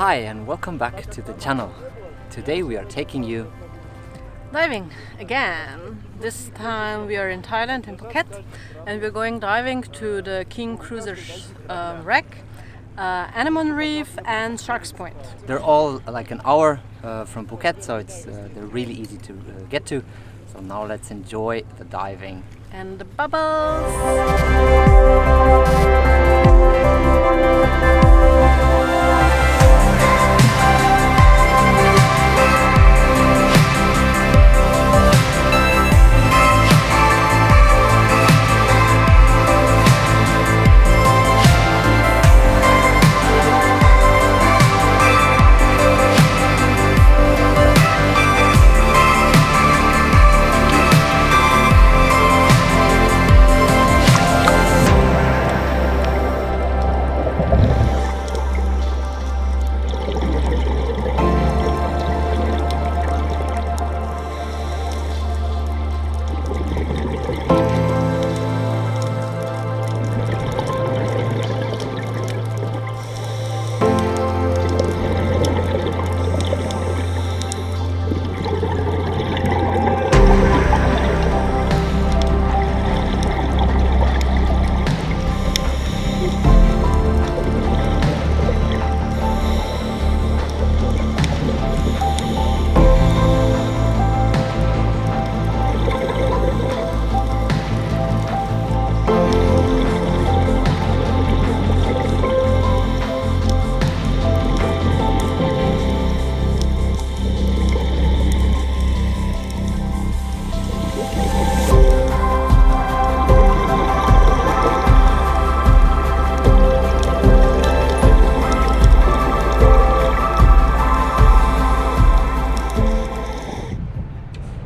Hi and welcome back to the channel. Today we are taking you diving again. This time we are in Thailand, in Phuket, and we're going diving to the King Cruisers wreck, Anemone Reef and Sharks Point. They're all like an hour from Phuket, so they're really easy to get to. So now let's enjoy the diving. And the bubbles!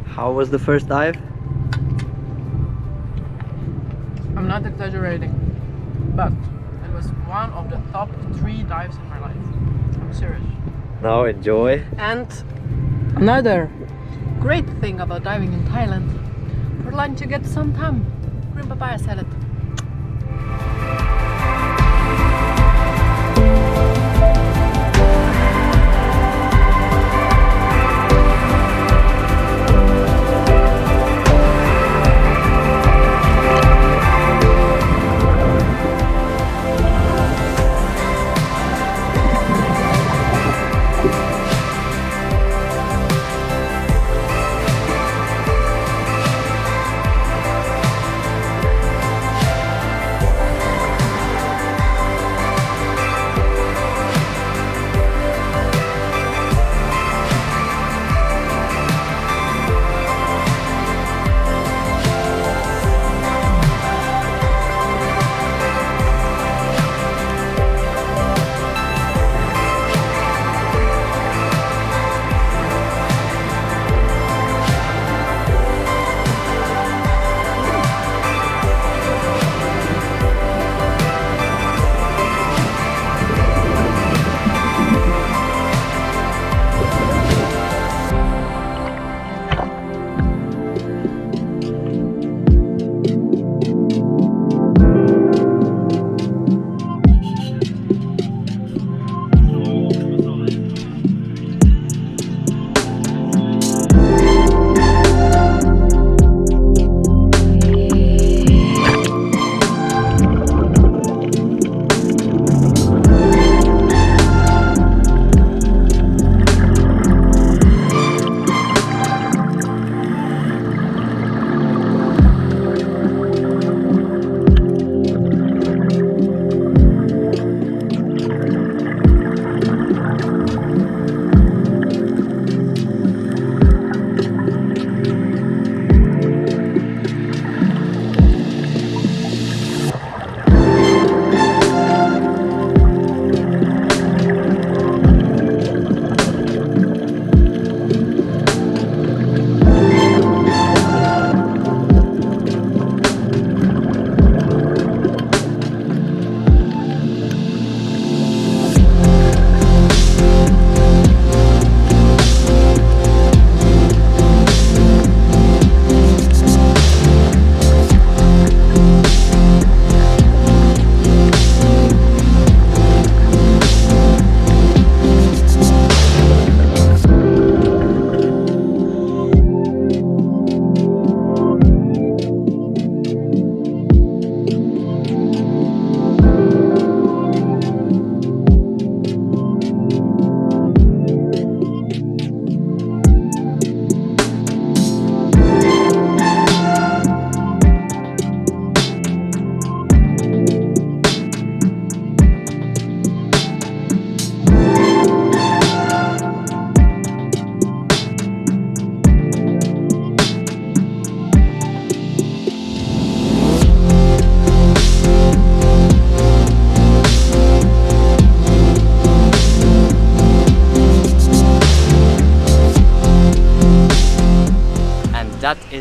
How was the first dive? I'm not exaggerating, but it was one of the top 3 dives in my life. I'm serious. Now enjoy. And another great thing about diving in Thailand, for lunch you get some tam, green papaya salad.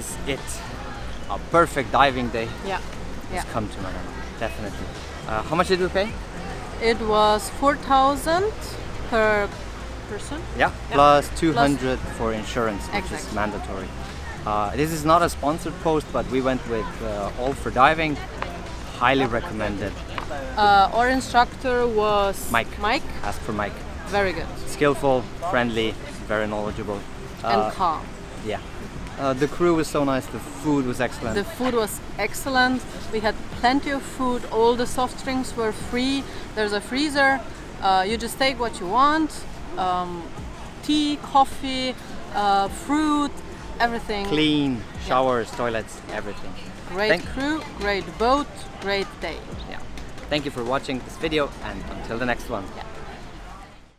is it. A perfect diving day. Yeah. Just come to Manama, definitely. How much did we pay? It was 4,000 per person. Yeah, plus 200 for insurance, which is Exactly. mandatory. This is not a sponsored post, but we went with All for Diving. Highly recommended. Our instructor was Mike. Ask for Mike. Very good Skillful, friendly, very knowledgeable. and calm. Yeah. The crew was so nice. The food was excellent. The food was excellent. We had plenty of food. All the soft drinks were free. There's a freezer. You just take what you want. Tea, coffee, fruit, everything. Clean, showers, toilets, everything. Great crew, great boat, great day. Yeah. Thank you for watching this video, and until the next one. Yeah.